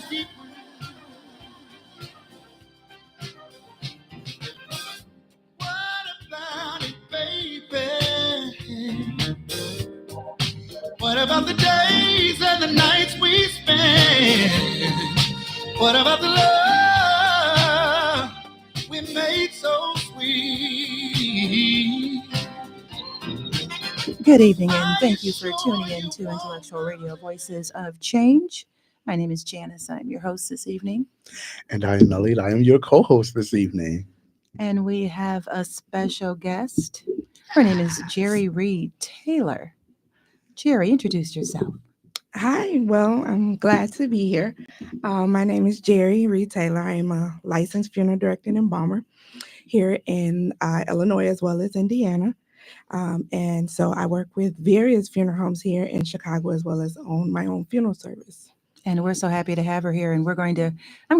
keep. What about it, baby? What about the days and the nights we spend? What about the love we made so sweet? Good evening, and thank you for tuning in to Intellectual Radio Voices of Change. My name is Janice. I'm your host this evening. And I am Elliot. I am your co-host this evening. And we have a special guest. Her name is Jerry Reed Taylor. Jerry, introduce yourself. Hi, well, I'm glad to be here. My name is Jerry Reed Taylor. I am a licensed funeral director and embalmer here in Illinois as well as Indiana. And so I work with various funeral homes here in Chicago as well as own my own funeral service. And we're so happy to have her here. And I'm going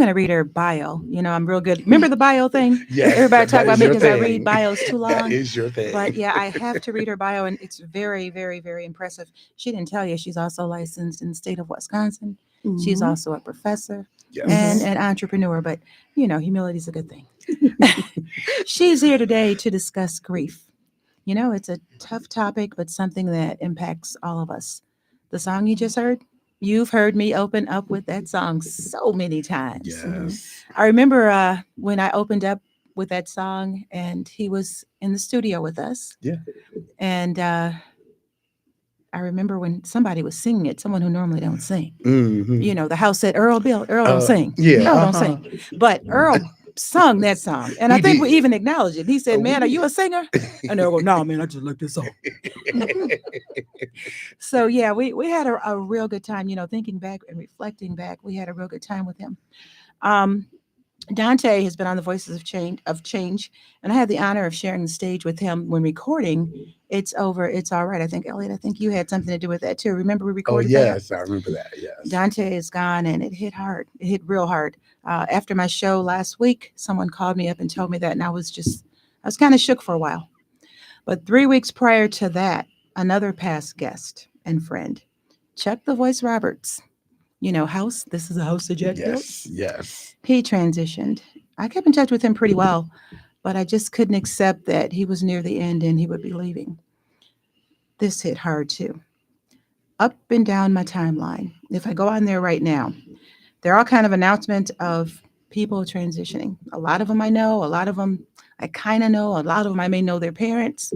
to read her bio. You know, I'm real good. Remember the bio thing? Yes, everybody talk about me because I thing. read bios too long. That is your thing. But yeah, I have to read her bio, and it's very, very, very impressive. She didn't tell you she's also licensed in the state of Wisconsin. Mm-hmm. She's also a professor and an entrepreneur. But, you know, humility is a good thing. She's here today to discuss grief. You know, it's a tough topic, but something that impacts all of us. The song you just heard? You've heard me open up with that song so many times. Yes. I remember when I opened up with that song and he was in the studio with us. Yeah. And I remember when somebody was singing it, someone who normally don't sing. Mm-hmm. You know, the house said, Earl don't sing. Yeah. Earl don't sing. But Earl sung that song. And I think we even acknowledged it. He said, man, are you a singer? And they'll go, no, man, I just like this song. So, yeah, we had a real good time, you know, thinking back and reflecting back. We had a real good time with him. Dante has been on the Voices of Change, and I had the honor of sharing the stage with him when recording It's Over, It's All Right. I think, Elliot, you had something to do with that too. Remember we recorded that? Oh, yes, I remember that, yes. Dante is gone, and it hit hard. It hit real hard. After my show last week, someone called me up and told me that, and I was kind of shook for a while. But 3 weeks prior to that, another past guest and friend, Chuck the Voice Roberts, you know, this is a house of Jack. Yes. He transitioned. I kept in touch with him pretty well, but I just couldn't accept that he was near the end and he would be leaving. This hit hard too. Up and down my timeline. If I go on there right now, there are all kind of announcements of people transitioning. A lot of them I know, a lot of them I kind of know, a lot of them I may know their parents,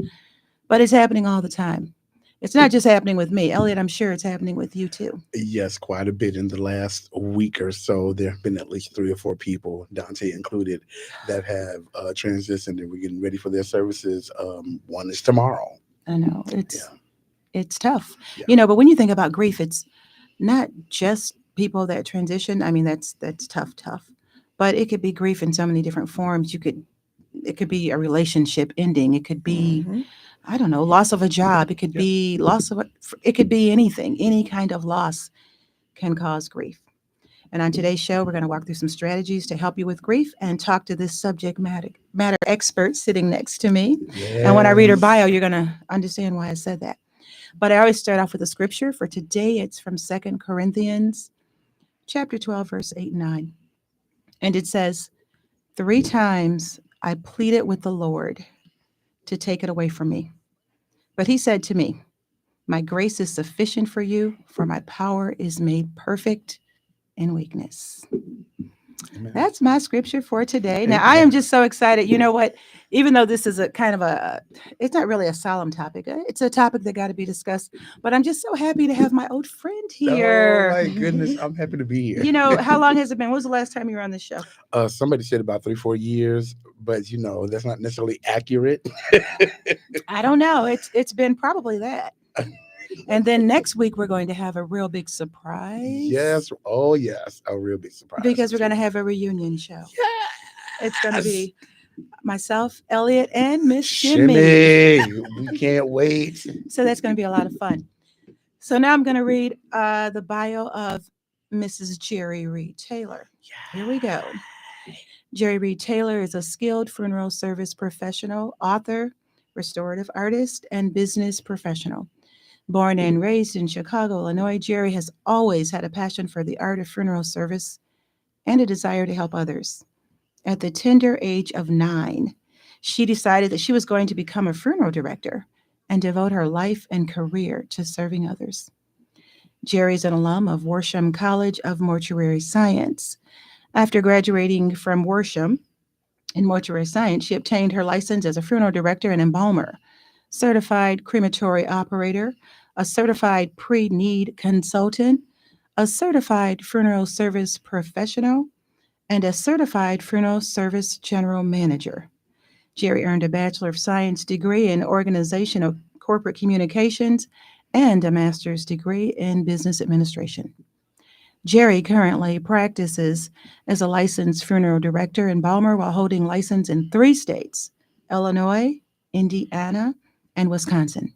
but it's happening all the time. It's not just happening with me. Elliot, I'm sure it's happening with you too. Yes, quite a bit in the last week or so. There have been at least 3 or 4 people, Dante included, that have transitioned, and we're getting ready for their services. One is tomorrow. I know. It's tough. Yeah. You know, but when you think about grief, it's not just people that transition. I mean, that's tough. But it could be grief in so many different forms. It could be a relationship ending. It could be I don't know, loss of a job. It could be it could be anything. Any kind of loss can cause grief. And on today's show, we're going to walk through some strategies to help you with grief and talk to this subject matter expert sitting next to me. Yes. And when I read her bio, you're going to understand why I said that. But I always start off with a scripture. For today, it's from 2 Corinthians chapter 12, verse 8 and 9. And it says, 3 times I pleaded with the Lord to take it away from me. But he said to me, my grace is sufficient for you, for my power is made perfect in weakness. Amen. That's my scripture for today. Now, I am just so excited. You know what? Even though this is it's not really a solemn topic. It's a topic that got to be discussed. But I'm just so happy to have my old friend here. Oh, my goodness. I'm happy to be here. You know, how long has it been? When was the last time you were on the show? Somebody said about 3-4 years, but, you know, that's not necessarily accurate. I don't know. It's been probably that. And then next week, we're going to have a real big surprise. Yes. Oh, yes. A real big surprise. Because we're going to have a reunion show. Yes. It's going to be myself, Elliot, and Miss Shimmy. We can't wait. So that's going to be a lot of fun. So now I'm going to read the bio of Mrs. Jerry Reed Taylor. Here we go. Jerry Reed Taylor is a skilled funeral service professional, author, restorative artist, and business professional. Born and raised in Chicago, Illinois, Jerry has always had a passion for the art of funeral service and a desire to help others. At the tender age of 9, she decided that she was going to become a funeral director and devote her life and career to serving others. Jerry is an alum of Worsham College of Mortuary Science. After graduating from Worsham in mortuary science, she obtained her license as a funeral director and embalmer, certified crematory operator, a certified pre-need consultant, a certified funeral service professional, and a certified funeral service general manager. Jerry earned a Bachelor of Science degree in Organizational Corporate Communications and a master's degree in business administration. Jerry currently practices as a licensed funeral director and embalmer while holding license in 3 states: Illinois, Indiana, and Wisconsin.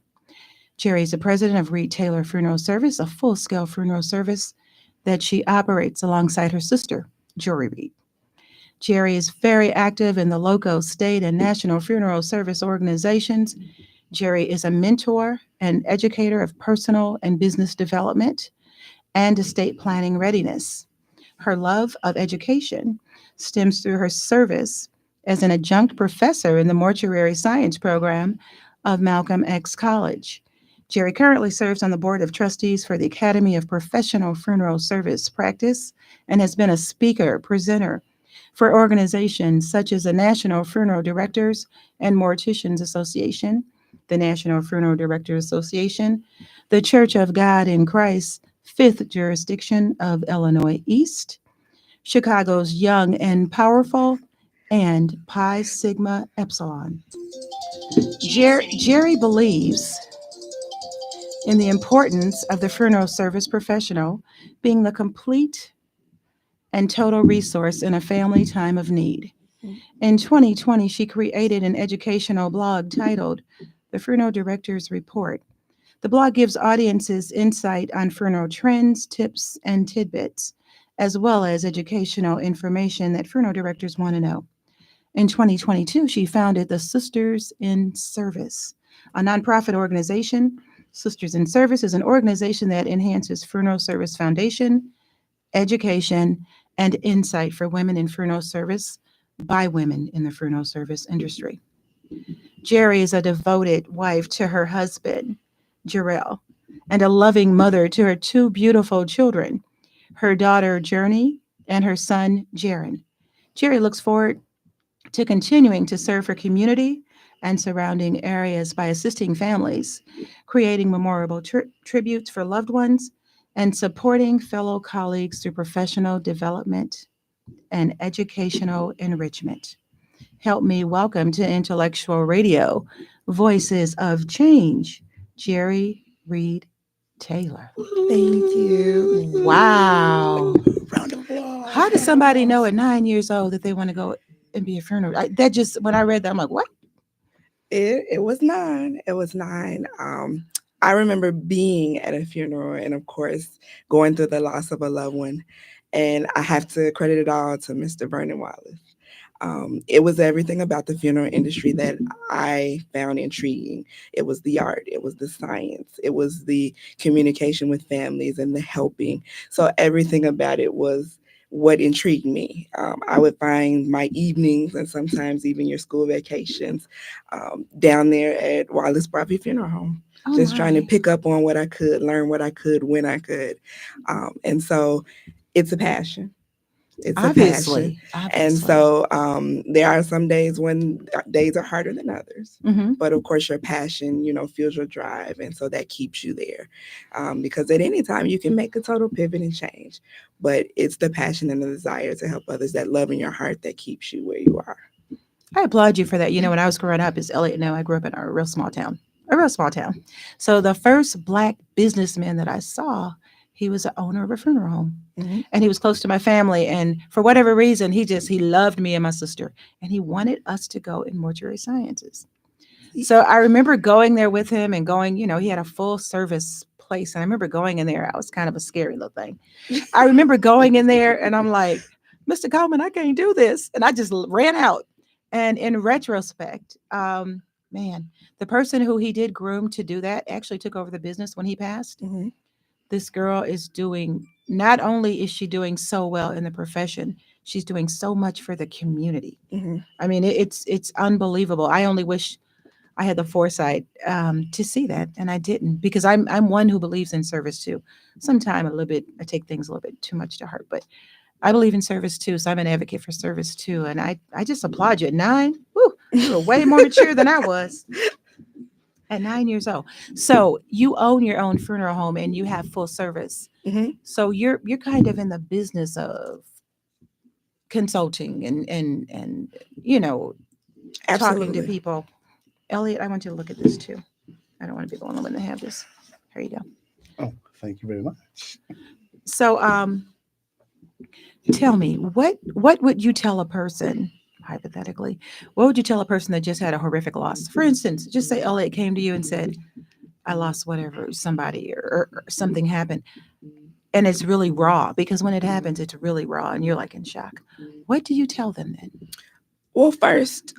Jerry is the president of Reed Taylor Funeral Service, a full scale funeral service that she operates alongside her sister, Jory Reed. Jerry is very active in the local, state, and national funeral service organizations. Jerry is a mentor and educator of personal and business development and estate planning readiness. Her love of education stems through her service as an adjunct professor in the mortuary science program of Malcolm X College. Jerry currently serves on the board of trustees for the Academy of Professional Funeral Service Practice and has been a speaker, presenter for organizations such as the National Funeral Directors and Morticians Association, the National Funeral Directors Association, the Church of God in Christ, Fifth Jurisdiction of Illinois East, Chicago's Young and Powerful, and Pi Sigma Epsilon. Jerry believes in the importance of the funeral service professional being the complete and total resource in a family time of need. In 2020, she created an educational blog titled The Funeral Director's Report. The blog gives audiences insight on funeral trends, tips, and tidbits, as well as educational information that funeral directors want to know. In 2022, she founded the Sisters in Service, a nonprofit organization. Sisters in Service is an organization that enhances funeral service foundation, education, and insight for women in funeral service by women in the funeral service industry. Jerry is a devoted wife to her husband, Jarrell, and a loving mother to her 2 beautiful children, her daughter, Journey, and her son, Jaron. Jerry looks forward to continuing to serve her community and surrounding areas by assisting families, creating memorable tributes for loved ones, and supporting fellow colleagues through professional development and educational enrichment. Help me welcome to Intellectual Radio, Voices of Change, Jerry Reed Taylor. Thank you. Wow. Round of applause. How does somebody know at 9 years old that they want to go and be a funeral? That just, when I read that, I'm like, what? It was 9. It was 9. I remember being at a funeral and, of course, going through the loss of a loved one. And I have to credit it all to Mr. Vernon Wallace. It was everything about the funeral industry that I found intriguing. It was the art, it was the science, it was the communication with families and the helping. So everything about it was what intrigued me. I would find my evenings and sometimes even your school vacations down there at Wallace Bobby Funeral Home. Oh, Just trying to my. pick up on what I could, learn what I could, when I could. And so it's a passion. It's a passion. Obviously. And so there are some days when days are harder than others. Mhm. But of course, your passion, fuels your drive. And so that keeps you there. Because at any time you can make a total pivot and change. But it's the passion and the desire to help others, that love in your heart, that keeps you where you are. I applaud you for that. When I was growing up, as Elliot know, I grew up in a real small town. So the first Black businessman that I saw, he was the owner of a funeral home. Mm-hmm. And he was close to my family. And for whatever reason, he loved me and my sister. And he wanted us to go in mortuary sciences. So I remember going there with him and going, he had a full service place. And I remember going in there. I was kind of a scary little thing. I remember going in there and I'm like, Mr. Coleman, I can't do this. And I just ran out. And in retrospect, man, the person who he did groom to do that actually took over the business when he passed. Hmm. This girl is doing, not only is she doing so well in the profession, she's doing so much for the community. Hmm. I mean, it's unbelievable. I only wish I had the foresight to see that, and I didn't, because I'm one who believes in service too. Sometimes a little bit, I take things a little bit too much to heart, but I believe in service too. So I'm an advocate for service too, and I just applaud you at 9. Woo, you were way more mature than I was at 9 years old. So you own your own funeral home and you have full service. Hmm. So you're kind of in the business of consulting and talking to Absolutely. people. Elliot, I want you to look at this too. I don't want to be the only one to have this. Here you go. Oh, thank you very much. So tell me, what would you tell a person, hypothetically, what would you tell a person that just had a horrific loss? For instance, just say Elliot came to you and said, I lost whatever, somebody or something happened. And it's really raw, because when it happens, it's really raw and you're like in shock. What do you tell them then? Well, first,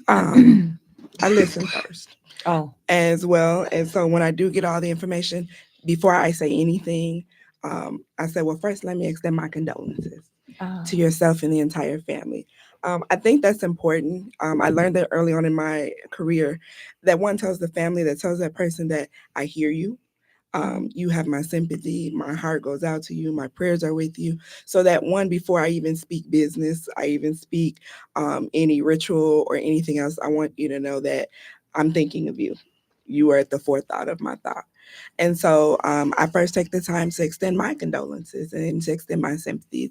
I listen first Oh, as well. And so when I do get all the information, before I say anything, I say, well, first, let me extend my condolences to yourself and the entire family. I think that's important. I learned that early on in my career, that one tells the family, that tells that person that I hear you. You have my sympathy. My heart goes out to you. My prayers are with you. So that one, before I even speak business, I even speak any ritual or anything else, I want you to know that I'm thinking of you. You are at the forethought of my thought. And so I first take the time to extend my condolences and to extend my sympathies.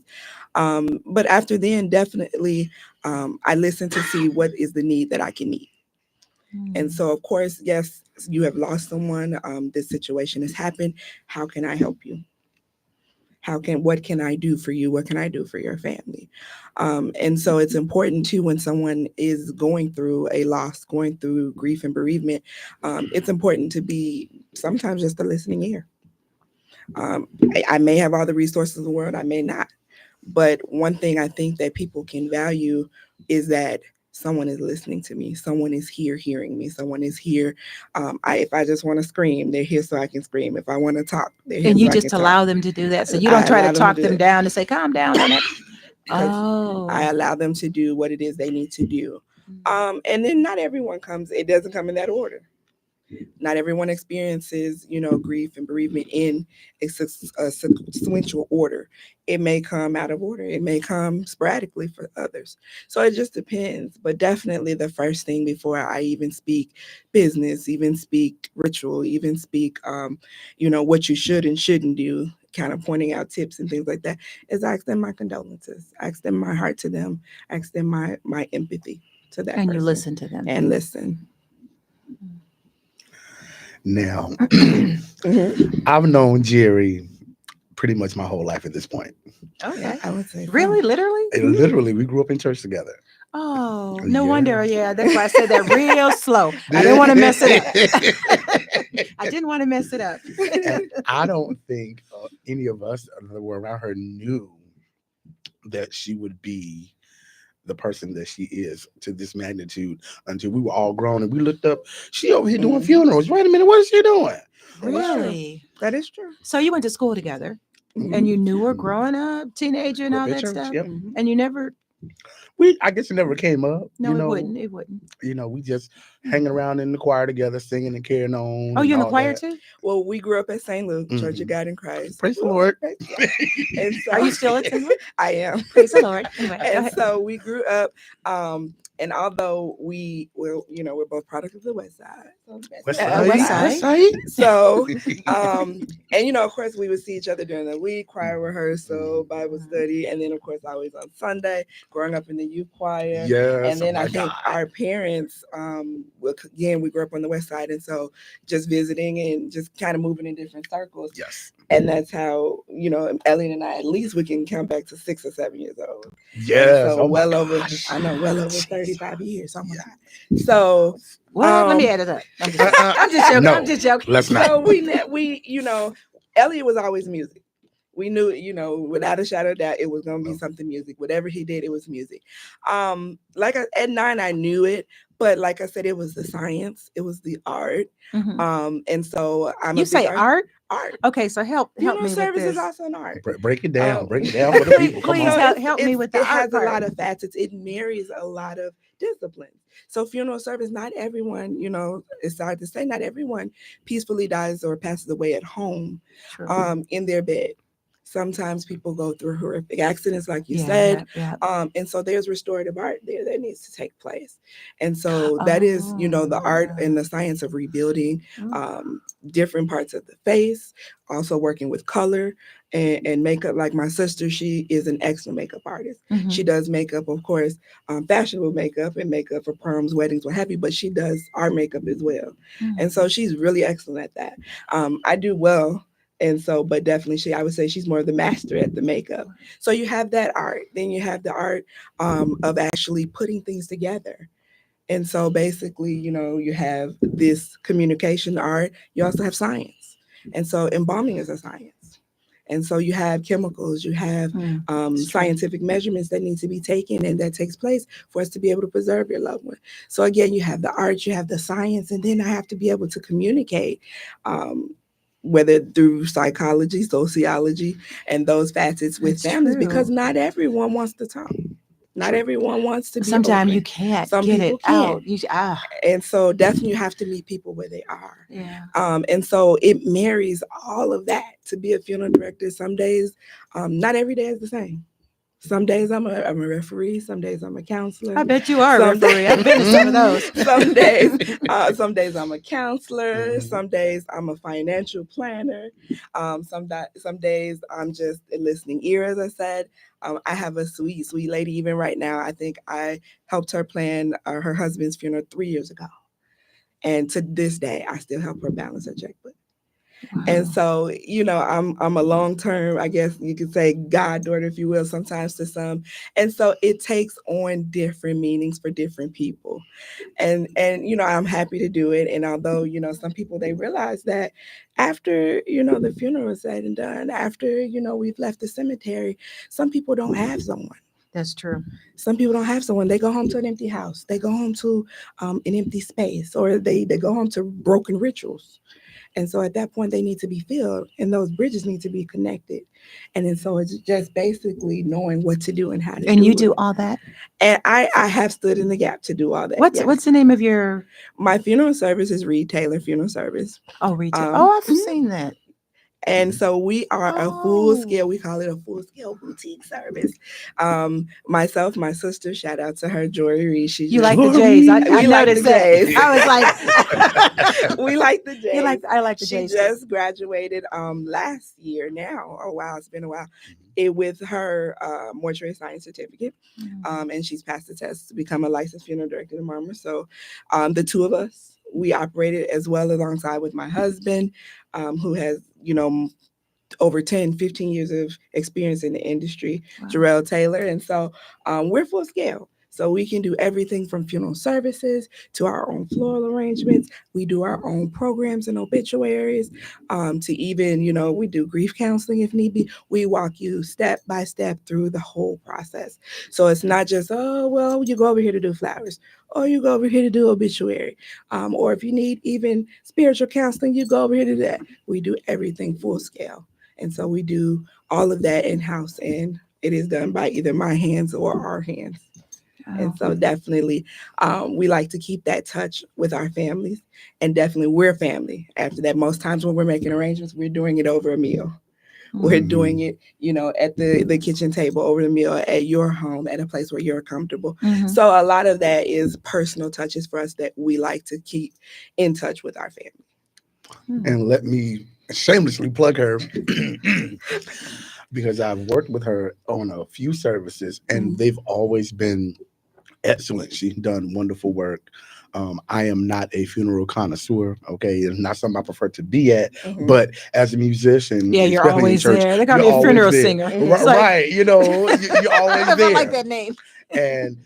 But after then, definitely, I listen to see what is the need that I can meet. And so, of course, yes, you have lost someone. This situation has happened. How can I help you? What can I do for you? What can I do for your family? And so it's important too, when someone is going through a loss, going through grief and bereavement, it's important to be sometimes just a listening ear. I may have all the resources in the world, I may not. But one thing I think that people can value is that someone is listening to me. Someone is here hearing me. Someone is here. If I just want to scream, they're here so I can scream. If I want to talk, they're here and so you I just can allow talk. them to do that. So you don't I try to allow them talk do them that. down and say, calm down. Because Oh. I allow them to do what it is they need to do. And then not everyone it doesn't come in that order. Not everyone experiences, grief and bereavement in a sequential order. It may come out of order. It may come sporadically for others. So it just depends. But definitely the first thing before I even speak business, even speak ritual, even speak, what you should and shouldn't do, kind of pointing out tips and things like that, is I extend my condolences. I extend my heart to them. I extend my empathy to that person. And you listen to them. And listen. Now, Mhm. I've known Jerry pretty much my whole life at this point. Okay. I would say so. Really? Literally? And literally, we grew up in church together. Oh, no Yeah. wonder. Yeah, that's why I said that real slow. I didn't want to mess it up. I didn't want to mess it up. And I don't think any of us that were around her knew that she would be the person that she is to this magnitude until we were all grown and we looked up. She over here doing funerals. Wait a minute, what is she doing? Really? That is true. So you went to school together, and you knew her growing up, teenager, and Grew up all in that church, stuff. yep. And you never. I guess it never came up. No, it wouldn't. It wouldn't. We just hanging around in the choir together, singing and carrying on. Oh, you in the all choir that. too? Well, we grew up at St. Luke, Church of God in Christ. Praise the Lord. And so, Are you still at St. Luke? I am. Praise the Lord. Anyway, go And ahead. so we grew up, and although we're both products of the West Side. West Side. Side. So, and of course, we would see each other during the week, choir rehearsal, Bible study, and then of course always on Sunday, growing up in the youth choir. Yes. And then I think our parents, again, we grew up on the West Side, and so just visiting and just kind of moving in different circles. Yes. And that's how, Elliot and I, at least we can count back to 6 or 7 years old. Yes. So well over 35 years. Oh my God. So Let me add it up. I'm just joking. No, I'm just joking. let's not. So we Elliot was always music. We knew, without a shadow of doubt, it was going to be Well, something music. Whatever he did, it was music. At 9, I knew it, but like I said, it was the science, it was the art. And so I'm You a big say art? art. Okay, so help Funeral me with service is this. also an art. break it down. Um, Break it down for the people. Come Please on. help me with the it art has part. a lot of facets. It marries a lot of disciplines. So funeral service, not everyone, it's hard to say, not everyone peacefully dies or passes away at home, True. in their bed. Sometimes people go through horrific accidents, like you said. Yeah. And so there's restorative art there that needs to take place. And so that is, the art and the science of rebuilding different parts of the face, also working with color and makeup. Like my sister, she is an excellent makeup artist. She does makeup, of course, fashionable makeup and makeup for proms, weddings, what have you, but she does art makeup as well. And so she's really excellent at that. I do well. And so, but definitely I would say she's more of the master at the makeup. So you have that art. Then you have the art of actually putting things together. And so basically, you have this communication art. You also have science. And so embalming is a science. And so you have chemicals, you have scientific measurements that need to be taken and that takes place for us to be able to preserve your loved one. So again, you have the art, you have the science, and then I have to be able to communicate, whether through psychology, sociology, and those facets with families, because not everyone wants to talk. Not everyone wants to be Sometimes open. you can't Some get people it out. And so definitely you have to meet people where they are. Yeah. And so it marries all of that to be a funeral director. Some days, not every day is the same. Some days I'm a referee. Some days I'm a counselor. I bet you are a referee. I've been to some of those. Some days I'm a counselor. Some days I'm a financial planner. Some days I'm just a listening ear, as I said. I have a sweet, sweet lady even right now. I think I helped her plan her husband's funeral 3 years ago. And to this day, I still help her balance her checkbook. Wow. And so, I'm a long-term, I guess you could say, goddaughter, if you will, sometimes to some. And so it takes on different meanings for different people. And I'm happy to do it. And although, some people, they realize that after, the funeral is said and done, after, we've left the cemetery, some people don't have someone. That's true. Some people don't have someone. They go home to an empty house. They go home to an empty space, or they go home to broken rituals. And so at that point, they need to be filled, and those bridges need to be connected. And then so it's just basically knowing what to do and how to do it. And you do all that? And I have stood in the gap to do all that. What's the name of your? My funeral service is Reed Taylor Funeral Service. Oh, Reed Taylor. I've seen that. And so we are a full scale, we call it a full scale boutique service. Myself, my sister, shout out to her, Jory Reed. You like the J's. I noticed that. J's. I was like, we like the J's. I like the J's. She just graduated last year now. Oh, wow. It's been a while. With her mortuary science certificate. And she's passed the test to become a licensed funeral director in Marmor. So the two of us, we operated as well alongside with my husband, who has, over 10, 15 years of experience in the industry, Jarrell Taylor. And so we're full scale. So we can do everything from funeral services to our own floral arrangements. We do our own programs and obituaries, to even, we do grief counseling if need be. We walk you step by step through the whole process. So it's not just, oh, well, you go over here to do flowers, or you go over here to do obituary. Or if you need even spiritual counseling, you go over here to do that. We do everything full scale. And so we do all of that in-house, and it is done by either my hands or our hands. And so definitely we like to keep that touch with our families, and definitely we're family. After that, most times when we're making arrangements, we're doing it over a meal. We're doing it, at the kitchen table, over the meal, at your home, at a place where you're comfortable. So a lot of that is personal touches for us that we like to keep in touch with our family. And let me shamelessly plug her because I've worked with her on a few services, and they've always been excellent. She's done wonderful work. I am not a funeral connoisseur. Okay, it's not something I prefer to be at. But as a musician, you're always in church, there. They call me a funeral singer, right? You're always there. I like that name. And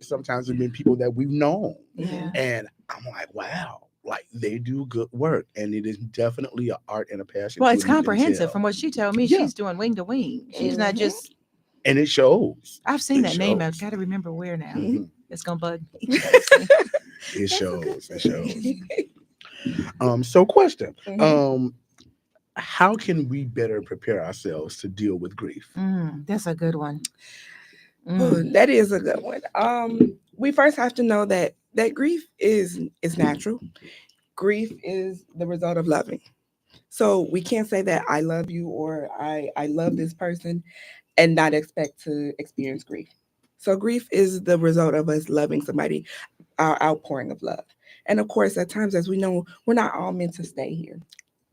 sometimes it's been people that we've known, Yeah. and I'm like, wow. like they do good work, and it is definitely an art and a passion. Well, to it's it, and you can comprehensive. tell. From what she told me, Yeah. she's doing wing to wing. She's not Mhm. just. And it shows. I've seen It that name. I've shows. got to remember where now. Mhm. It's gonna bug me. Let's see. It That's a good shows. It thing. shows. So question. Mhm. How can we better prepare ourselves to deal with grief? That's a good one. Oh, that is a good one. We first have to know that grief is natural. Grief is the result of loving. So we can't say that I love you or I love this person and not expect to experience grief. So grief is the result of us loving somebody, our outpouring of love. And of course, at times, as we know, we're not all meant to stay here,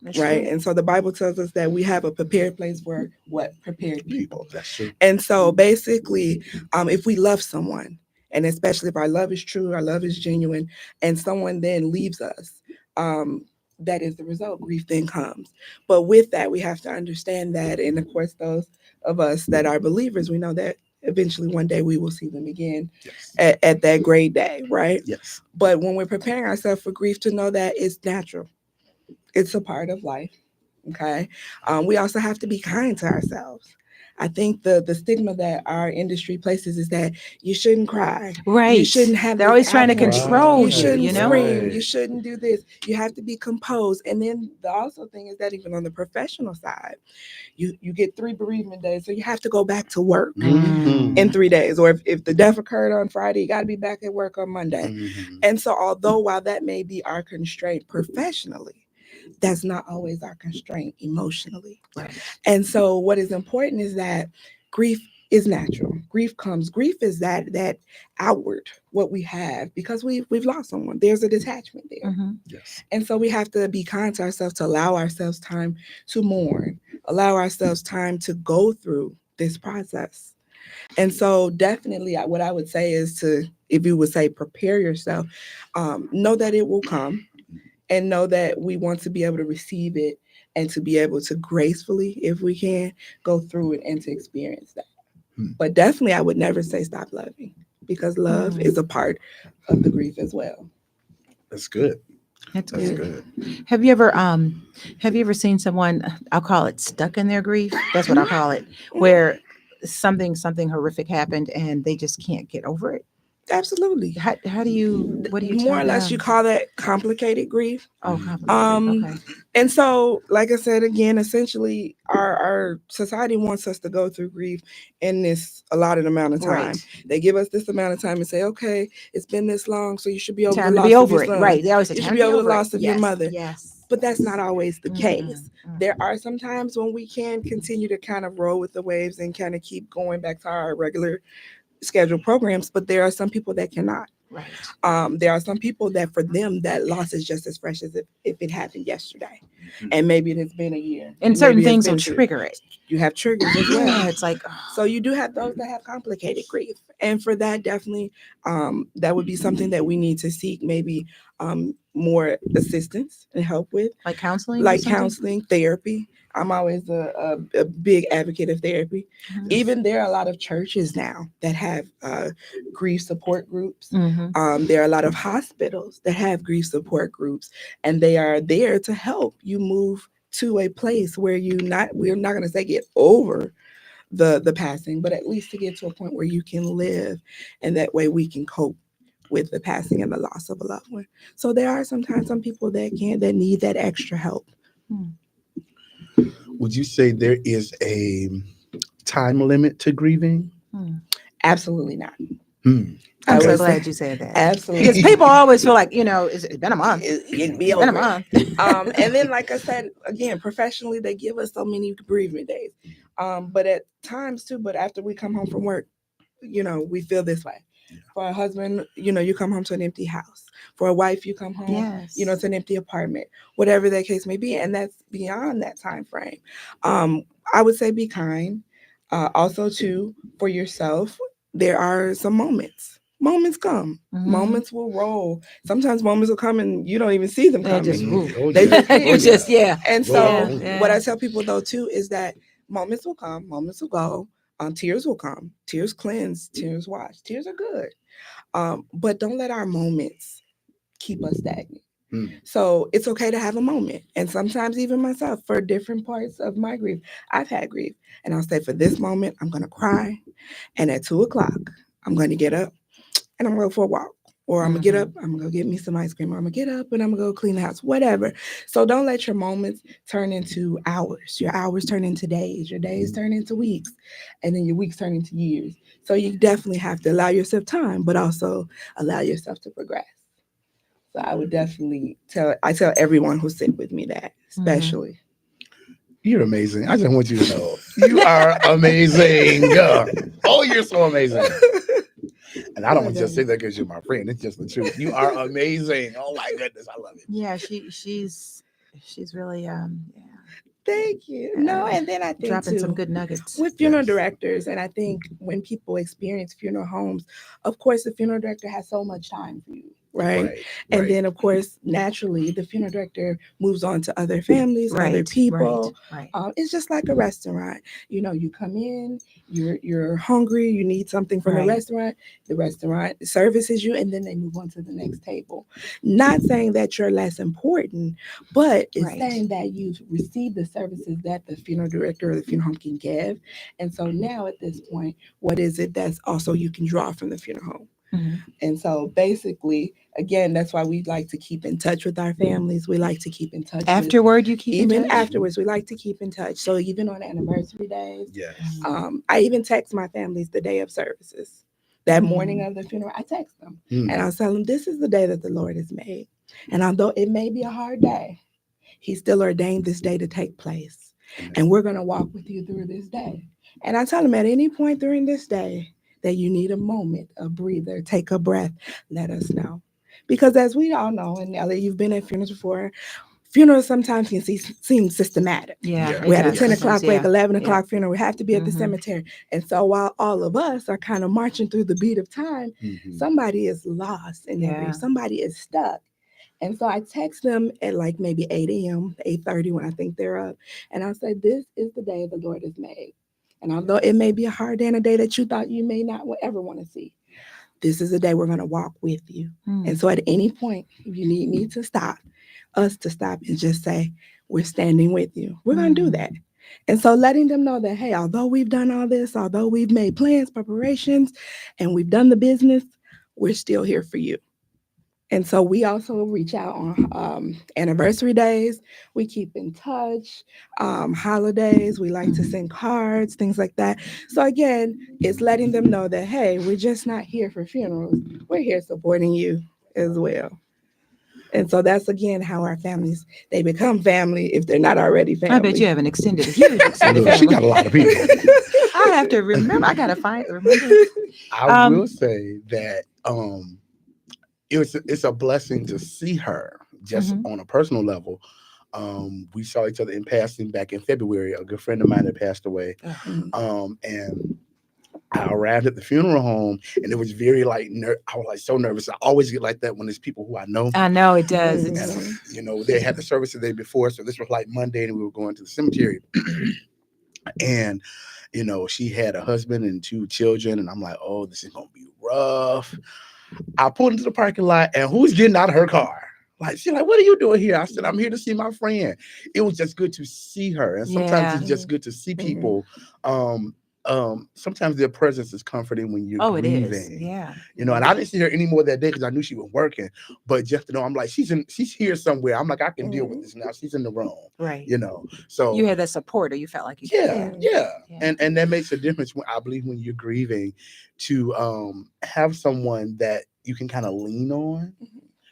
That's right? true. And so the Bible tells us that we have a prepared place for what? Prepared people. People. That's true. And so basically, if we love someone, and especially if our love is true, our love is genuine, and someone then leaves us, that is the result. Grief then comes. But with that, we have to understand that, and of course, those of us that are believers, we know that eventually one day we will see them again Yes. at that great day, right? Yes. But when we're preparing ourselves for grief, to know that it's natural, it's a part of life. Okay. We also have to be kind to ourselves. I think the stigma that our industry places is that you shouldn't cry. Right. You shouldn't have They're this always trying to outpouring. control You you, shouldn't you know? scream. Right. You shouldn't do this. You have to be composed. And then the also thing is that even on the professional side, you get 3 bereavement days. So you have to go back to work Mhm. in 3 days. Or if the death occurred on Friday, you got to be back at work on Monday. Mhm. And so although while that may be our constraint professionally, that's not always our constraint emotionally. Right. And so what is important is that grief is natural. Grief comes. Grief is that outward what we have because we've lost someone. There's a detachment there. Yes. And so we have to be kind to ourselves to allow ourselves time to mourn, allow ourselves time to go through this process. And so definitely what I would say is to, if you would say, prepare yourself, know that it will come and know that we want to be able to receive it and to be able to gracefully, if we can, go through it and to experience that. But definitely, I would never say stop loving because love is a part of the grief as well. That's good. That's That's good. good. Have you ever seen someone, I'll call it stuck in their grief? That's what I call it, where something horrific happened and they just can't get over it. Absolutely. How do you, what do you More tell or less, them? you call that complicated grief. Oh, complicated. Okay. And so, like I said again, essentially, our society wants us to go through grief in this allotted amount of time. Right. They give us this amount of time and say, "Okay, it's been this long, so you should be over Time the to loss be of over your it. son. Right. They always say You should time be to be over the over it. loss of your Yes. mother." Yes. But that's not always the case. Mhm. There are some times when we can continue to kind of roll with the waves and kind of keep going back to our regular scheduled programs, but there are some people that cannot. Right. There are some people that for them that loss is just as fresh as if it happened yesterday, and maybe it has been a year. And certain maybe it's things will been 2. trigger it. You have triggers as well. Yeah, it's like, So you do have those that have complicated grief, and for that, definitely, that would be something that we need to seek maybe more assistance and help with, like counseling, or like something? counseling, therapy. I'm always a big advocate of therapy. Mhm. Even there are a lot of churches now that have grief support groups. Mhm. There are a lot of hospitals that have grief support groups, and they are there to help you move to a place where we're not going to say get over the passing, but at least to get to a point where you can live, and that way we can cope with the passing and the loss of a loved one. So there are sometimes some people that need that extra help. Would you say there is a time limit to grieving? Absolutely not. I'm I so would glad say you said that. absolutely. Because people always feel like, it's been a month. It'd be It's been a over. month. And then, like I said, again, professionally, they give us so many bereavement days. But at times too, but after we come home from work, we feel this way. For a husband, you come home to an empty house. For a wife, you come home, Yes. to an empty apartment, whatever that case may be. And that's beyond that time frame. I would say be kind. Also, too, for yourself, there are some moments. Moments come. Mhm. Moments will roll. Sometimes moments will come and you don't even see them They coming. just, ooh. Oh, They yeah. just hit Oh, you. Just, yeah. And Roll so, on. Yeah. what I tell people though too is that moments will come, moments will go. Tears will come. Tears cleanse. Tears wash. Tears are good. But don't let our moments keep us stagnant. So it's okay to have a moment. And sometimes even myself, for different parts of my grief, I've had grief. And I'll say, for this moment, I'm going to cry. And at 2 o'clock, I'm going to get up and I'm going to go for a walk. Or I'm going to get up, I'm going to go get me some ice cream. Or I'm going to get up and I'm going to go clean the house, whatever. So don't let your moments turn into hours. Your hours turn into days. Your days turn into weeks. And then your weeks turn into years. So you definitely have to allow yourself time, but also allow yourself to progress. So I would definitely tell everyone who sit with me that, especially. You're amazing. I just want you to know you are amazing. Oh, you're so amazing. And I don't want to just say that because you're my friend. It's just the truth. You are amazing. Oh my goodness, I love it. Yeah, she's really yeah. Thank you. No, and then I think dropping too, some good nuggets with funeral directors, and I think when people experience funeral homes, of course, the funeral director has so much time for you. Right. And then, of course, naturally, the funeral director moves on to other families, other people. Right. It's just like a restaurant. You know, you come in, you're hungry, you need something from the restaurant services you, and then they move on to the next table. Not saying that you're less important, but it's saying that you've received the services that the funeral director or the funeral home can give. And so now at this point, what is it that's also you can draw from the funeral home? And so basically, again, that's why we like to keep in touch with our families. We like to keep in touch. Afterward, you keep even in touch? afterwards, we like to keep in touch. So even on anniversary days, I even text my families the day of services. That morning of the funeral, I text them and I'll tell them, this is the day that the Lord has made. And although it may be a hard day, He still ordained this day to take place. And we're going to walk with you through this day. And I tell them, at any point during this day that you need a moment, a breather, take a breath, let us know. Because as we all know, and Ellie, you've been at funerals before, funerals sometimes can seem systematic. We had a 10 o'clock wake, 11 o'clock funeral. We have to be at the cemetery. And so while all of us are kind of marching through the beat of time, somebody is lost in their grief. Somebody is stuck. And so I text them at like maybe 8 a.m., 8:30 when I think they're up. And I'll say, this is the day the Lord has made. And although it may be a hard day and a day that you thought you may not ever want to see, this is the day we're going to walk with you. And so at any point, if you need me to stop, us to stop and just say, we're standing with you. We're going to do that. And so letting them know that, hey, although we've done all this, although we've made plans, preparations, and we've done the business, we're still here for you. And so we also reach out on anniversary days. We keep in touch. Holidays, we like to send cards, things like that. So again, it's letting them know that, hey, we're just not here for funerals. We're here supporting you as well. And so that's, again, how our families, they become family if they're not already family. I bet you have an extended, huge extended family. She got a lot of people. I have to remember. I got to remember. I will say that it's a blessing to see her just on a personal level. We saw each other in passing back in February. A good friend of mine had passed away. And I arrived at the funeral home and it was very I was like so nervous. I always get like that when there's people who I know. I know it does. And, they had the service the day before. So this was like Monday and we were going to the cemetery. And, she had a husband and 2 children. And I'm like, oh, this is going to be rough. I pulled into the parking lot and who's getting out of her car? She's like, what are you doing here? I said, I'm here to see my friend. It was just good to see her. And sometimes it's just good to see people. Sometimes their presence is comforting when you're grieving. It is. Yeah. And I didn't see her anymore that day because I knew she was working. But just to know, I'm like, she's here somewhere. I'm like, I can deal with this now. She's in the room. Right. So you had that support, or you felt like you yeah. And that makes a difference I believe when you're grieving to have someone that you can kind of lean on.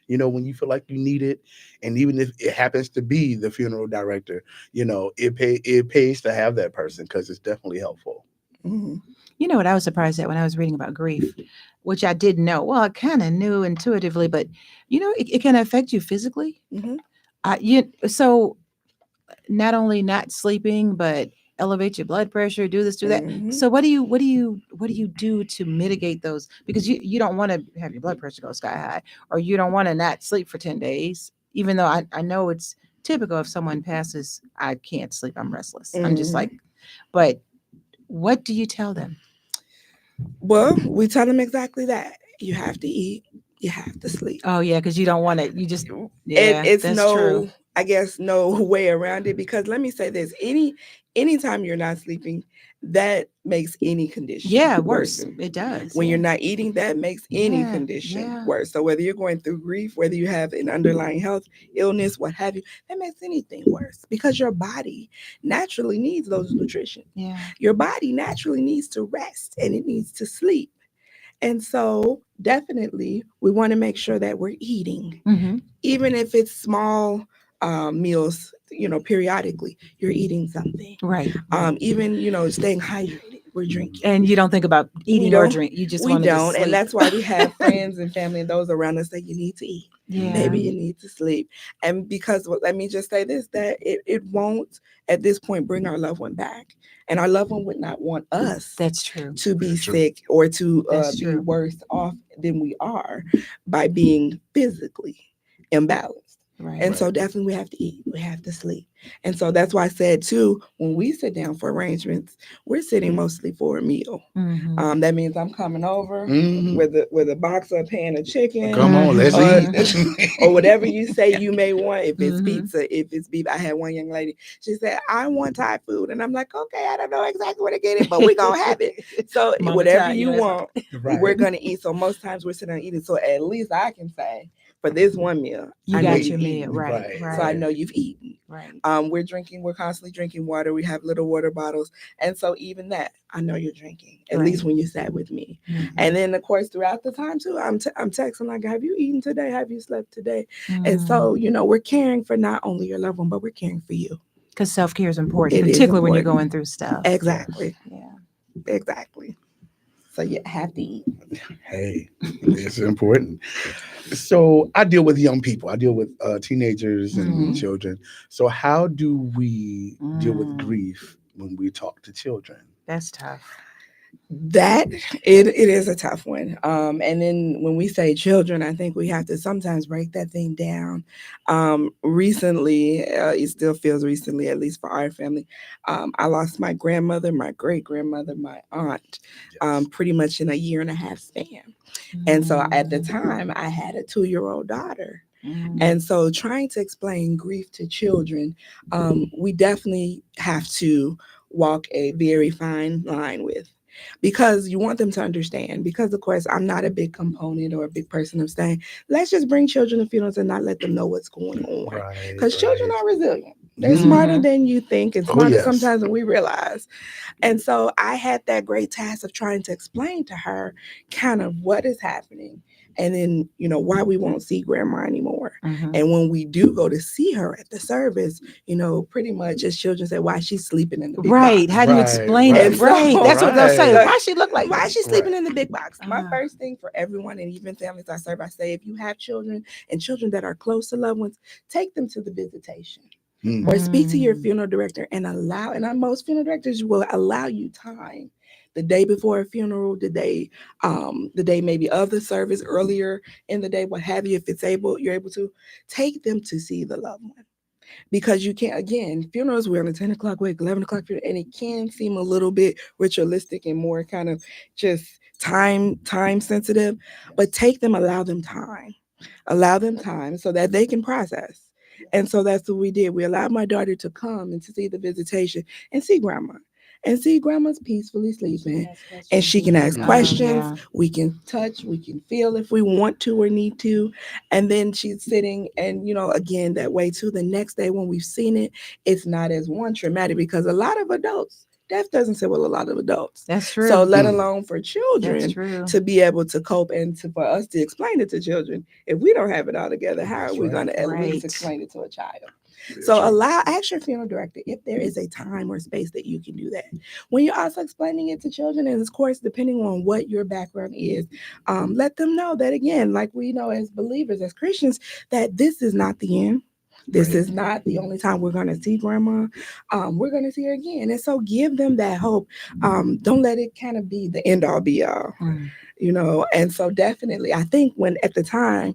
When you feel like you need it, and even if it happens to be the funeral director, it pays to have that person because it's definitely helpful. You know what I was surprised at when I was reading about grief, which I didn't know. Well, I kind of knew intuitively, but it can affect you physically. So not only not sleeping, but elevate your blood pressure, do this, do that. So what do you do to mitigate those? Because you don't want to have your blood pressure go sky high, or you don't want to not sleep for 10 days, even though I know it's typical. If someone passes, I can't sleep. I'm restless. I'm just like, but what do you tell them? Well, we tell them exactly that. You have to eat. you have to sleep. Oh yeah, because you don't want it. You just And yeah, it's that's no, true. I guess, no way around it, because let me say this: anytime you're not sleeping, that makes any condition Yeah, worse. worsen. It does. When Yeah. you're not eating, that makes any Yeah. condition Yeah. worse. So whether you're going through grief, whether you have an underlying health illness, what have you, that makes anything worse, because your body naturally needs those nutrition. Yeah. Your body naturally needs to rest and it needs to sleep. And so definitely we want to make sure that we're eating, Mm-hmm. even if it's small meals, periodically you're eating something. Right. Even, staying hydrated, we're drinking. And you don't think about We eating or don't, drink. You just we want to just don't. sleep. And that's why we have friends and family and those around us that you need to eat. Yeah. Maybe you need to sleep. And because, well, let me just say this, that it won't at this point bring our loved one back. And our loved one would not want us That's true. to be That's true. sick or to That's be true. worse off than we are by being physically imbalanced. Right. And so definitely we have to eat, we have to sleep. And so that's why I said too, when we sit down for arrangements, we're sitting mostly for a meal. Mm-hmm. That means I'm coming over Mhm. with a box or a pan of chicken, Come on, let's Mhm. eat. or whatever you say you may want. If it's Mhm. pizza, if it's beef. I had one young lady, she said, I want Thai food. And I'm like, okay, I don't know exactly where to get it, but we're going to have it. So Mama whatever Thai, you that's want, Right. we're going to eat. So most times we're sitting down eating. So at least I can say, for this one meal, You I know got you've your meal. eaten. Right. Right, Right. So I know you've eaten. Right. We're constantly drinking water. We have little water bottles. And so even that, I know you're drinking, at Right. least when you sat with me. Mhm. And then, of course, throughout the time, too, I'm texting, like, have you eaten today? Have you slept today? And Mm. so, we're caring for not only your loved one, but we're caring for you. Because self-care is important, It is particularly when you're important. going through stuff. Exactly. Yeah. Exactly. So you have to eat. Hey, it's important. So I deal with young people. I deal with teenagers and Mhm. children. So how do we deal with Mm. grief when we talk to children? That's tough. That it is a tough one. And then when we say children, I think we have to sometimes break that thing down. Recently, it still feels recently, at least for our family. I lost my grandmother, my great grandmother, my aunt, Yes. pretty much in a year and a half span. And so at the time, I had a 2-year-old daughter. Mm. And so trying to explain grief to children, we definitely have to walk a very fine line with, because you want them to understand. Because, of course, I'm not a big component or a big person of saying, let's just bring children to funerals and not let them know what's going on. Right. Because children right. are resilient. They're Mhm. smarter than you think, and Oh, smarter yes. sometimes than we realize. And so I had that great task of trying to explain to her kind of what is happening, and then, why we won't see grandma anymore. Mhm. And when we do go to see her at the service, pretty much as children say, why she's sleeping in the big Right. box. How do you Right, explain right. it? And so- Right. That's what they'll say. Right. Why she look like Why this? she's sleeping Right. in the big box? My Ah. first thing for everyone, and even families I serve, I say, if you have children and children that are close to loved ones, take them to the visitation. Mm. Or speak to your Mm. funeral director and most funeral directors will allow you time the day before a funeral, the day maybe of the service, earlier in the day, what have you. If you're able to take them to see the loved one, because you can't. Again, funerals, we're on a 10 o'clock wake, 11 o'clock funeral, and it can seem a little bit ritualistic and more kind of just time sensitive. But take them, allow them time so that they can process. And so that's what we did. We allowed my daughter to come and to see the visitation and see grandma. And see grandma's peacefully sleeping. And she can ask Mhm. questions. Yeah. We can touch, we can feel if we want to or need to. And then she's sitting, and again, that way too. The next day when we've seen it, it's not as one traumatic, because a lot of adults, death doesn't sit with a lot of adults. That's true. So let Mm. alone for That's children true. to be able to cope, and for us to explain it to children. If we don't have it all together, how That's are we right. going to at Right. least explain it to a child? Very So true. ask your funeral director if there is a time or space that you can do that. When you're also explaining it to children, and of course, depending on what your background is, let them know that, again, like we know as believers, as Christians, that this is not the end. This Right. is not the only time we're going to see grandma. We're going to see her again. And so give them that hope. Don't let it kind of be the end all be all, Mm. And so definitely, I think when at the time,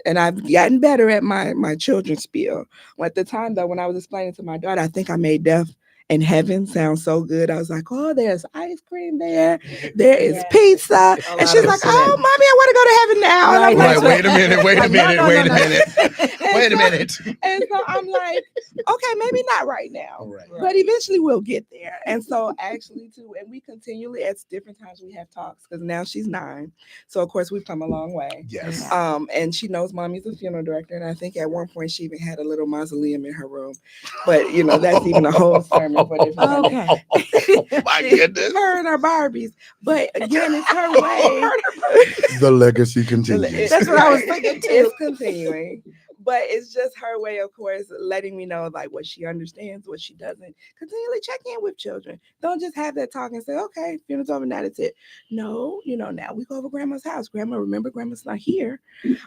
and I've gotten better at my children's spiel. At the time, though, when I was explaining to my daughter, I think I made death And heaven sounds so good. I was like, oh, there's ice cream there. There is pizza. And she's like, oh, mommy, I want to go to heaven now. And I'm Right, like, wait a minute, wait a No, minute, no, wait no, a no. minute. Wait a minute. And so I'm like, okay, maybe not right now. Right. But eventually we'll get there. And so actually too, and we continually at different times we have talks because now she's 9. So of course we've come a long way. Yes. And she knows mommy's a funeral director. And I think at one point she even had a little mausoleum in her room. But you know, that's even a whole sermon for different Sunday. Okay. My goodness. Her and her Barbies. But again, it's her way. The legacy continues. That's what I was thinking too. It's continuing. But it's just her way, of course, letting me know like what she understands, what she doesn't. Continually check in with children. Don't just have that talk and say, okay, funeral's over, now that's it. No, you know, now we go over grandma's house. Grandma, remember, grandma's not here,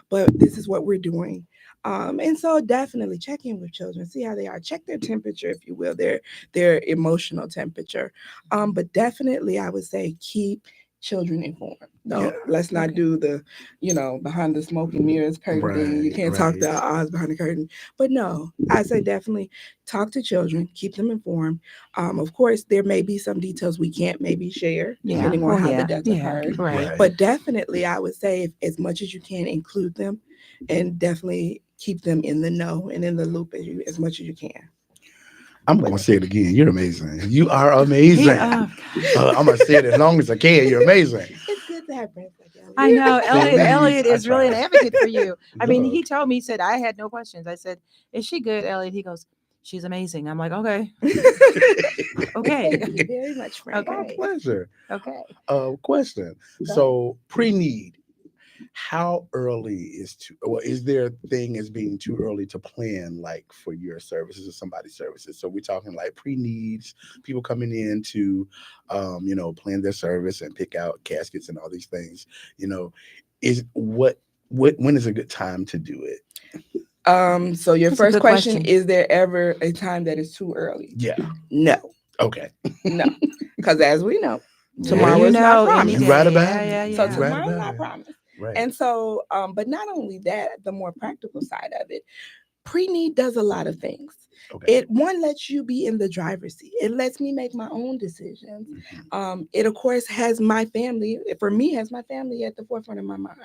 but this is what we're doing. And so definitely check in with children, see how they are. Check their temperature, if you will, their emotional temperature. But definitely I would say keep children informed. No, let's not do the, you know, behind the smoke and mirrors curtain thing. You can't talk to our eyes behind the curtain. But no, I say definitely talk to children, keep them informed. Of course, there may be some details we can't maybe share, depending on how the death occurred. Right. But definitely, I would say if, as much as you can, include them and definitely keep them in the know and in the loop as much as you can. I'm going to say it again. You're amazing. You are amazing. I'm going to say it as long as I can. You're amazing. It's good to have friends like Elliot. I know. Elliot I is really an try. advocate for you. I mean, Look. he told me, he said, I had no questions. I said, is she good, Elliot? He goes, she's amazing. I'm like, okay. Okay. Thank you very much, friend. My pleasure. Okay. Question. So pre-need, how early is too, well, is there a thing as being too early to plan like for your services or somebody's services? So we're talking like pre-needs, people coming in to you know, plan their service and pick out caskets and all these things, you know, is when is a good time to do it? So your That's a first good question, question. is there ever a time that is too early? Yeah. No, Okay. no. Because as we know, Yeah. tomorrow You is not know, promised. any You right day. about it. Yeah. So You right tomorrow's about not it. promised. Right. And so, but not only that, the more practical side of it, pre-need does a lot of things. Okay. It lets you be in the driver's seat. It lets me make my own decisions. It of course has my family. For me, has my family at the forefront of my mind.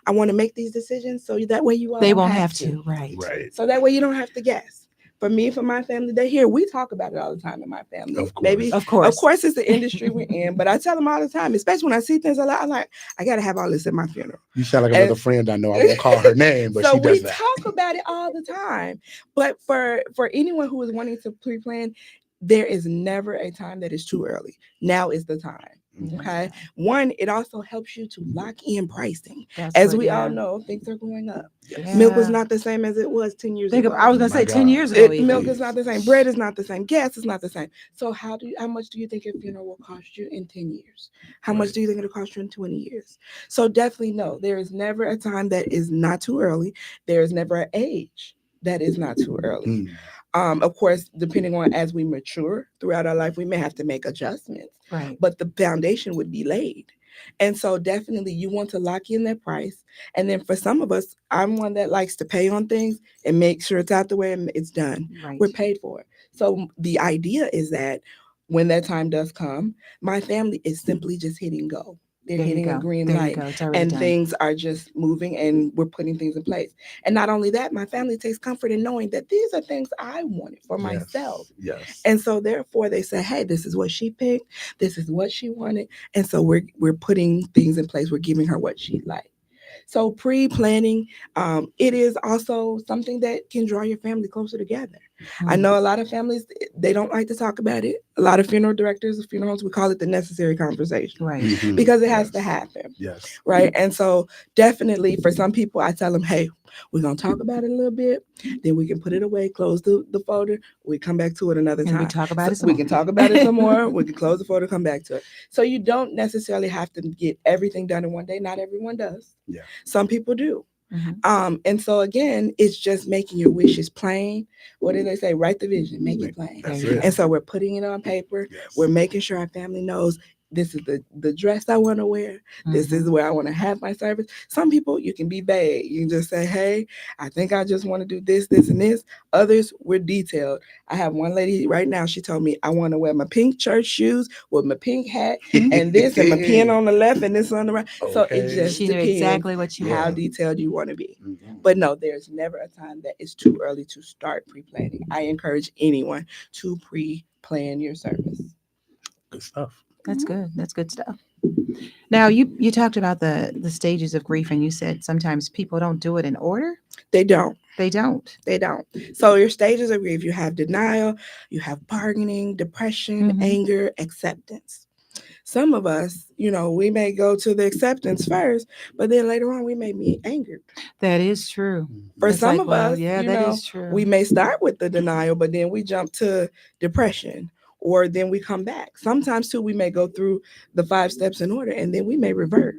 I want to make these decisions so that way you all They don't won't have to. Right. Right. So that way you don't have to guess. For me, for my family, they're here. We talk about it all the time in my family. Of course. Maybe, Of course. of course, it's the industry we're in, but I tell them all the time, especially when I see things I'm like, I got to have all this at my funeral. You sound like another friend I know. I won't call her name, but So she does we that. talk about it all the time. But for anyone who is wanting to pre-plan, there is never a time that is too early. Now is the time. Okay. One, it also helps you to lock in pricing. That's As what- we all yeah. know, things are going up. Yes. Milk is Yeah. not the same as it was 10 years Think ago. of, I was gonna My say 10 God. years ago. even. Milk is not the same. Bread is not the same. Gas is not the same. So how much do you think a funeral will cost you in 10 years? How much Right. do you think it'll cost you in 20 years? So definitely no, there is never a time that is not too early. There is never an age that is not too early. Of course, depending on as we mature throughout our life, we may have to make adjustments, Right. but the foundation would be laid. And so definitely you want to lock in that price. And then for some of us, I'm one that likes to pay on things and make sure it's out the way and it's done. Right. We're paid for it. So the idea is that when that time does come, my family is simply just hitting go. They're There you hitting a go. green There you light. go. It's already And done. things are just moving and we're putting things in place. And not only that, my family takes comfort in knowing that these are things I wanted for myself. Yes. And so therefore they say, hey, this is what she picked. This is what she wanted. And so we're putting things in place. We're giving her what she'd like. So pre-planning, it is also something that can draw your family closer together. I know a lot of families, they don't like to talk about it. A lot of funeral directors, funeral homes, we call it the necessary conversation. Right. Because it has to happen. Yes. Right. And so definitely for some people, I tell them, hey, we're going to talk about it a little bit. Then we can put it away, close the folder. We come back to it another And time. we talk about it some We more. can talk about it some more. We can close the folder, come back to it. So you don't necessarily have to get everything done in one day. Not everyone does. Yeah. Some people do. Mhm. And so again, it's just making your wishes plain. What do they say? Write the vision, make it plain. That's There you it. And so we're putting it on paper. Yes. We're making sure our family knows this is the dress I want to wear. This is where I want to have my service. Some people, you can be vague. You can just say, hey, I think I just want to do this, this, and this. Others, we're detailed. I have one lady right now, she told me, I want to wear my pink church shoes with my pink hat and this and my pen on the left and this on the right. So it Okay. just She knew depends exactly what you how wanted. detailed you want to be. Mhm. But no, there's never a time that it's too early to start pre-planning. I encourage anyone to pre-plan your service. Good stuff. That's good. That's good stuff. Now you talked about the stages of grief, and you said sometimes people don't do it in order. They don't. They don't. They don't. So your stages of grief, you have denial, you have bargaining, depression, Mhm. anger, acceptance. Some of us, we may go to the acceptance first, but then later on we may be angered. That is true. For It's some like, of well, us, yeah, that is true. we may start with the denial, but then we jump to depression, or then we come back. Sometimes too, we may go through the 5 steps in order and then we may revert.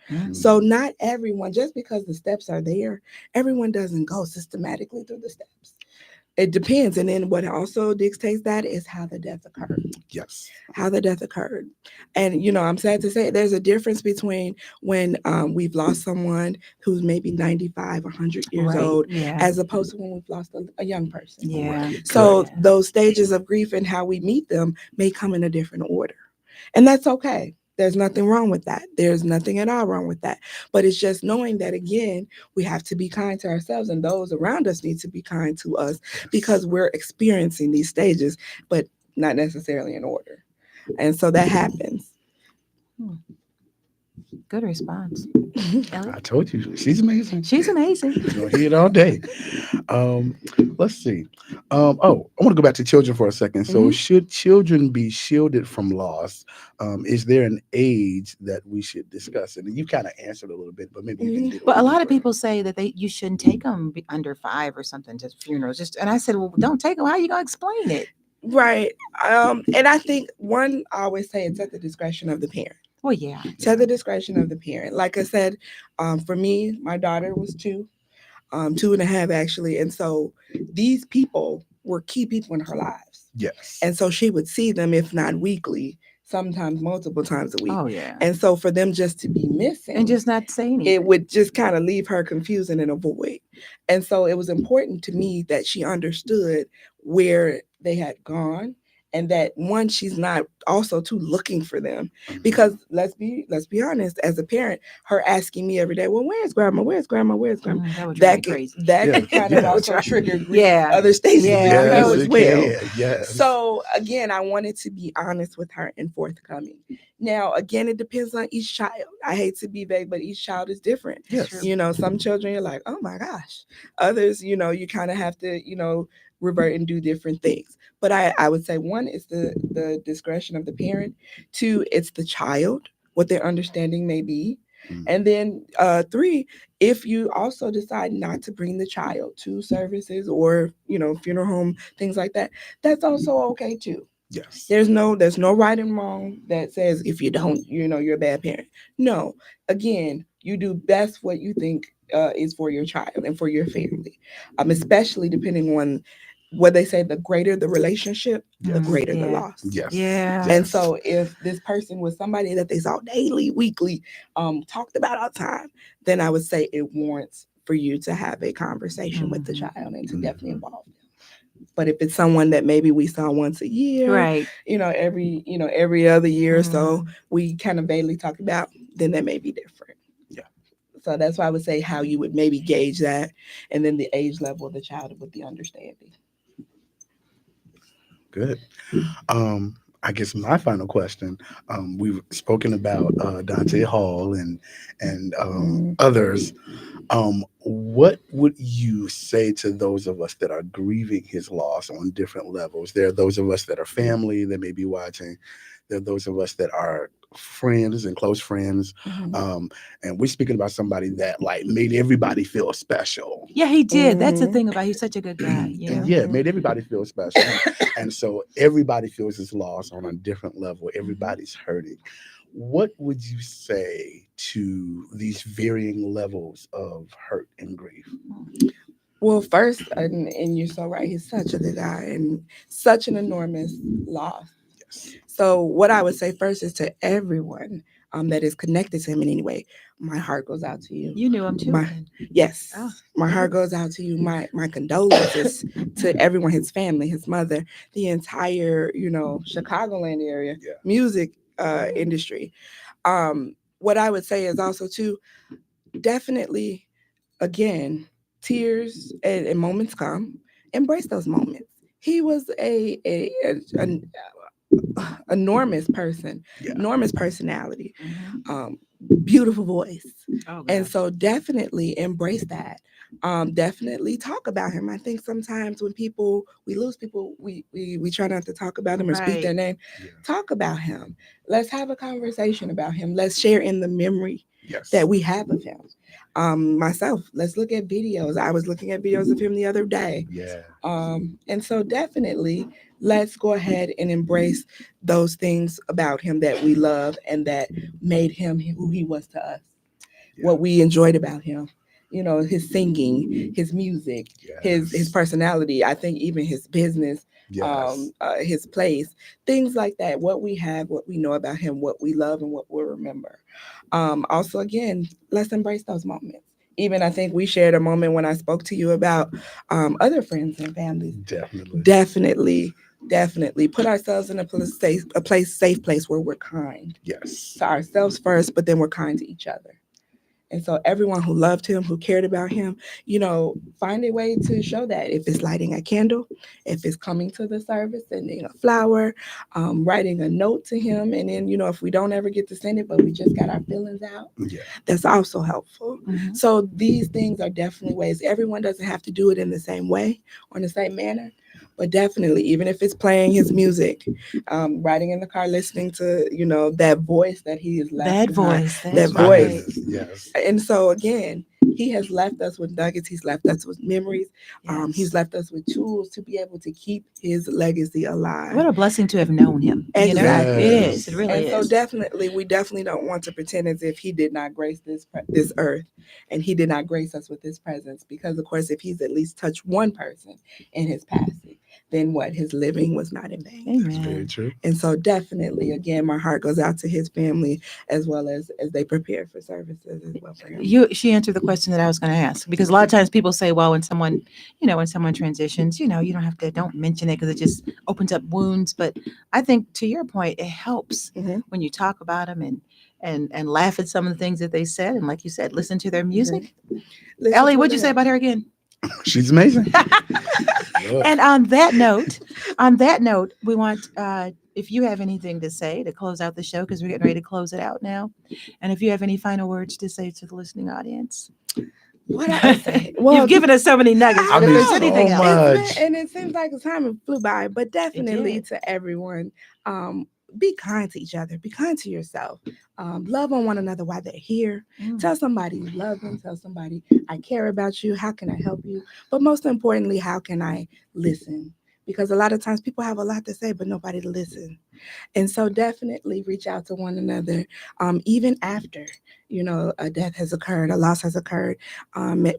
Mhm. So not everyone, just because the steps are there, everyone doesn't go systematically through the steps. It depends. And then what also dictates that is how the death occurred. Yes. How the death occurred. And, I'm sad to say there's a difference between when we've lost someone who's maybe 95, 100 years Right. old, Yeah. as opposed to when we've lost a young person. Yeah. So Good. those stages of grief and how we meet them may come in a different order. And that's okay. There's nothing wrong with that. There's nothing at all wrong with that. But it's just knowing that, again, we have to be kind to ourselves, and those around us need to be kind to us because we're experiencing these stages, but not necessarily in order. And so that happens. Good response. I told you, she's amazing. She's amazing. You're gonna hear it all day. Let's see. I want to go back to children for a second. So, should children be shielded from loss? Is there an age that we should discuss? And you kind of answered a little bit, but maybe you can dig But a lot of deeper. people say that you shouldn't take them under 5 or something to funerals. And I said, well, don't take them. How are you gonna explain it? Right. And I think I always say it's at the discretion of the parent. Well, yeah. It's at the discretion of the parent. Like I said, for me, my daughter was 2, 2.5 actually. And so these people were key people in her lives. Yes. And so she would see them, if not weekly, sometimes multiple times a week. Oh, yeah. And so for them just to be missing And just not say anything. it would just kind of leave her confused and in a void. And so it was important to me that she understood where they had gone, and that one, she's not also too looking for them, because let's be honest, as a parent, her asking me every day, well, where's grandma? Where's grandma? Where's grandma? That would drive me That crazy. could kind of also trigger grief, other stages of Yeah. grief Yes, as it well. can. Yes. So again, I wanted to be honest with her and forthcoming. Now, again, it depends on each child. I hate to be vague, but each child is different. Yes. Some children you're like, oh my gosh. Others, you kind of have to, revert and do different things. But I would say, one is the discretion of the parent. 2, it's the child, what their understanding may be. And then 3, if you also decide not to bring the child to services or, funeral home, things like that, that's also okay too. Yes. There's no right and wrong that says if you don't, you're a bad parent. No, again, you do best what you think is for your child and for your family, especially depending on what they say, the greater the relationship, the greater the loss. Yes. Yeah. And so if this person was somebody that they saw daily, weekly, talked about all the time, then I would say it warrants for you to have a conversation with the child and to definitely involve them. But if it's someone that maybe we saw once a year, Right. Every other year or so, we kind of vaguely talk about, then that may be different. Yeah. So that's why I would say how you would maybe gauge that, and then the age level of the child with the understanding. Good. I guess my final question. We've spoken about Dante Hall and others. What would you say to those of us that are grieving his loss on different levels? There are those of us that are family that may be watching. There are those of us that are friends and close friends. And we're speaking about somebody that made everybody feel special. Yeah, he did. That's the thing about he's such a good guy. And made everybody feel special. And so everybody feels his loss on a different level. Everybody's hurting. What would you say to these varying levels of hurt and grief? Well, first, and you're so right, he's such a good guy and such an enormous loss. So what I would say first is to everyone that is connected to him in any way, my heart goes out to you. You knew him too. My, then. yes, Oh. my heart goes out to you. My condolences to everyone, his family, his mother, the entire, Chicagoland area, Yeah. music industry. What I would say is also too, definitely, again, tears and moments come. Embrace those moments. He was an enormous person, Yeah. enormous personality, Mhm. beautiful voice. Oh, And gosh. so definitely embrace that. Definitely talk about him. I think sometimes when we lose people, we try not to talk about them or speak their Right. name. Yeah. Talk about him. Let's have a conversation about him. Let's share in the memory Yes. that we have of him. Myself, let's look at videos. I was looking at videos of him the other day. Yeah. And so definitely let's go ahead and embrace those things about him that we love and that made him who he was to us, Yeah. what we enjoyed about him. His singing, his music, his Yes. personality. I think even his business, Yes. his place, things like that. What we have, what we know about him, what we love, and what we'll remember. Also, again, let's embrace those moments. Even I think we shared a moment when I spoke to you about other friends and families. Definitely. Definitely put ourselves in a safe place where we're kind Yes. to ourselves first, but then we're kind to each other. And so everyone who loved him, who cared about him, find a way to show that. If it's lighting a candle, if it's coming to the service, sending a flower, writing a note to him. And then, if we don't ever get to send it, but we just got our feelings out, Yeah. that's also helpful. Mhm. So these things are definitely ways. Everyone doesn't have to do it in the same way or in the same manner. But definitely, even if it's playing his music, riding in the car, listening to, that voice that he has left That behind, voice. that That's My right. voice. goodness. Yes. And so again, he has left us with nuggets. He's left us with memories. Yes. He's left us with tools to be able to keep his legacy alive. What a blessing to have known him. Exactly. It is. It really And so is. we definitely don't want to pretend as if he did not grace this earth, and he did not grace us with his presence. Because of course, if he's at least touched one person in his passing, then what? His living was not in vain. That's very Amen. true. And so definitely, again, my heart goes out to his family as well as they prepare for services as well for him. She answered the question that I was going to ask, because a lot of times people say, well, when someone transitions, you don't have to, don't mention it because it just opens up wounds. But I think to your point, it helps Mhm. when you talk about them and laugh at some of the things that they said. And like you said, listen to their music. Listen Ellie, to what'd you say them. about her again? She's amazing. Look. And on that note, we want, if you have anything to say to close out the show, because we're getting ready to close it out now. And if you have any final words to say to the listening audience. What I would say? Well, You've given us so many nuggets, I but if there's know. anything So else. much. And it seems like the time flew by, but definitely did. to everyone, be kind to each other, be kind to yourself, love on one another while they're here. Mm. Tell somebody you love them, tell somebody I care about you, how can I help you? But most importantly, how can I listen? Because a lot of times people have a lot to say, but nobody to listen. And so definitely reach out to one another, even after, a death has occurred, a loss has occurred,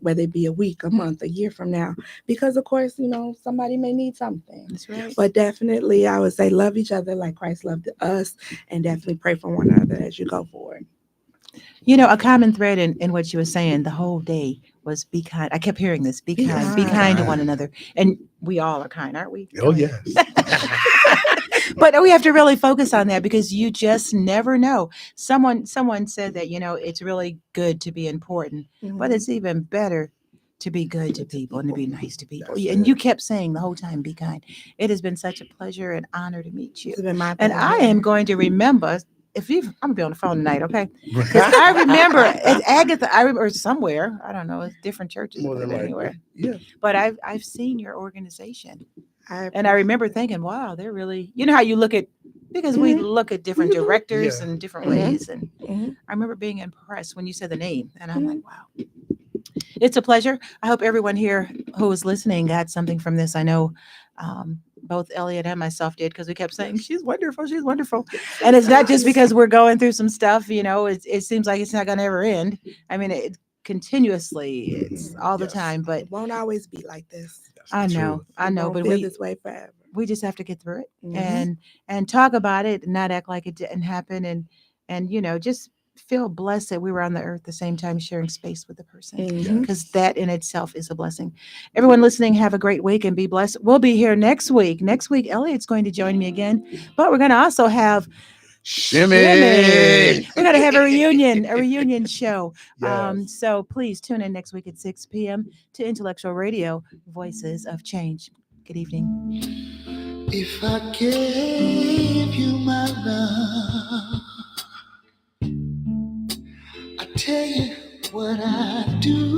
whether it be a week, a month, a year from now, because of course, somebody may need something. That's right. But definitely, I would say love each other like Christ loved us, and definitely pray for one another as you go forward. A common thread in what you were saying the whole day was be kind. I kept hearing this, be kind, be kind to one another. And we all are kind, aren't we? Oh, yes. But we have to really focus on that, because you just never know. Someone said that, it's really good to be important, but it's even better to be good to people and to be nice to people. That's And it. you kept saying the whole time, be kind. It has been such a pleasure and honor to meet you. It's been my And I pleasure. am going to remember, I'm gonna be on the phone tonight, okay? Because I remember at Agatha, or somewhere, I don't know, it's different churches, More than likely. anywhere. Yeah. But I've seen your organization, I and I remember thinking, wow, they're really, how you look at, because we look at different directors Yeah. and different Mhm. ways, and Mhm. I remember being impressed when you said the name, and I'm like, wow. It's a pleasure. I hope everyone here who was listening got something from this. I know both Elliot and myself did, because we kept saying, she's wonderful, she's wonderful. And it's not just because we're going through some stuff, it seems like it's not going to ever end. I mean, it continuously, it's all the Yes. time, but It won't always be like this. That's I the know, truth. I know, Won't but feel this way forever. we just have to get through it Mhm. and talk about it and not act like it didn't happen and just feel blessed that we were on the earth the same time sharing space with the person, Mhm. because that in itself is a blessing. Everyone listening, have a great week and be blessed. We'll be here next week. Next week, Elliot's going to join me again, but we're going to also have Shimmy. We're going to have a reunion show. Yes. So please tune in next week at 6 p.m. to Intellectual Radio, Voices of Change. Good evening. If I gave you my love, I tell you what I do.